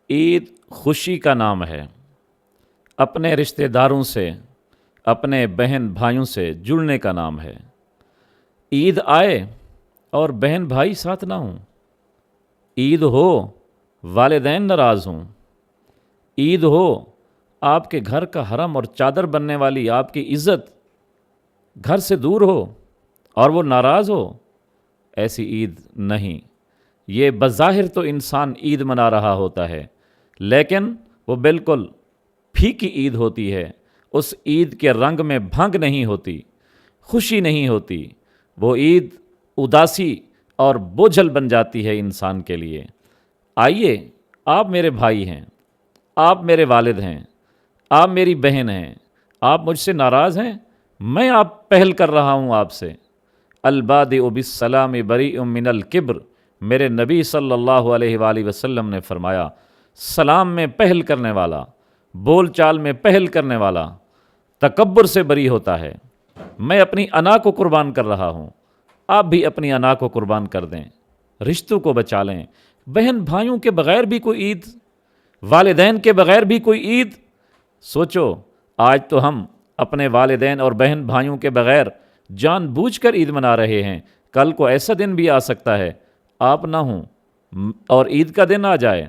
عید خوشی کا نام ہے، اپنے رشتہ داروں سے، اپنے بہن بھائیوں سے جڑنے کا نام ہے۔ عید آئے اور بہن بھائی ساتھ نہ ہوں، عید ہو والدین ناراض ہوں، عید ہو آپ کے گھر کا حرم اور چادر بننے والی آپ کی عزت گھر سے دور ہو اور وہ ناراض ہو، ایسی عید نہیں۔ یہ بظاہر تو انسان عید منا رہا ہوتا ہے، لیکن وہ بالکل پھیکی عید ہوتی ہے۔ اس عید کے رنگ میں بھنگ نہیں ہوتی، خوشی نہیں ہوتی، وہ عید اداسی اور بوجھل بن جاتی ہے انسان کے لیے۔ آئیے، آپ میرے بھائی ہیں، آپ میرے والد ہیں، آپ میری بہن ہیں، آپ مجھ سے ناراض ہیں، میں آپ پہل کر رہا ہوں آپ سے۔ البادئ بالسلام بریء من الکبر، میرے نبی صلی اللہ علیہ وآلہ وسلم نے فرمایا، سلام میں پہل کرنے والا، بول چال میں پہل کرنے والا تکبر سے بری ہوتا ہے۔ میں اپنی انا کو قربان کر رہا ہوں، آپ بھی اپنی انا کو قربان کر دیں، رشتوں کو بچا لیں۔ بہن بھائیوں کے بغیر بھی کوئی عید، والدین کے بغیر بھی کوئی عید۔ سوچو، آج تو ہم اپنے والدین اور بہن بھائیوں کے بغیر جان بوجھ کر عید منا رہے ہیں۔ کل کو ایسا دن بھی آ سکتا ہے آپ نہ ہوں اور عید کا دن آ جائے،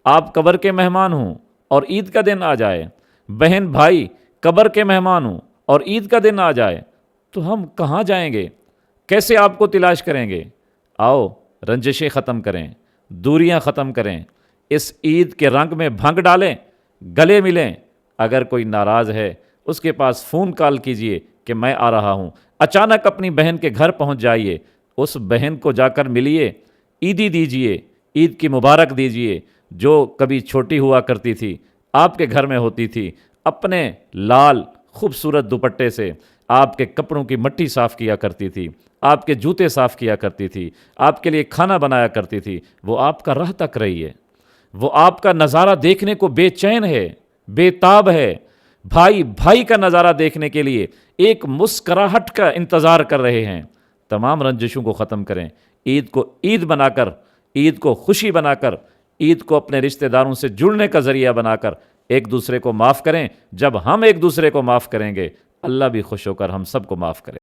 آپ قبر کے مہمان ہوں اور عید کا دن آ جائے، بہن بھائی قبر کے مہمان ہوں اور عید کا دن آ جائے، تو ہم کہاں جائیں گے؟ کیسے آپ کو تلاش کریں گے؟ آؤ، رنجشیں ختم کریں، دوریاں ختم کریں، اس عید کے رنگ میں بھنگ ڈالیں، گلے ملیں۔ اگر کوئی ناراض ہے اس کے پاس فون کال کیجئے کہ میں آ رہا ہوں، اچانک اپنی بہن کے گھر پہنچ جائیے، اس بہن کو جا کر ملیے، عیدی دیجئے، عید کی مبارک دیجئے۔ جو کبھی چھوٹی ہوا کرتی تھی، آپ کے گھر میں ہوتی تھی، اپنے لال خوبصورت دوپٹے سے آپ کے کپڑوں کی مٹی صاف کیا کرتی تھی، آپ کے جوتے صاف کیا کرتی تھی، آپ کے لیے کھانا بنایا کرتی تھی، وہ آپ کا راہ تک رہی ہے، وہ آپ کا نظارہ دیکھنے کو بے چین ہے، بے تاب ہے۔ بھائی بھائی کا نظارہ دیکھنے کے لیے ایک مسکراہٹ کا انتظار کر رہے ہیں۔ تمام رنجشوں کو ختم کریں، عید کو عید بنا کر، عید کو خوشی بنا کر، عید کو اپنے رشتہ داروں سے جڑنے کا ذریعہ بنا کر ایک دوسرے کو معاف کریں۔ جب ہم ایک دوسرے کو معاف کریں گے، اللہ بھی خوش ہو کر ہم سب کو معاف کرے۔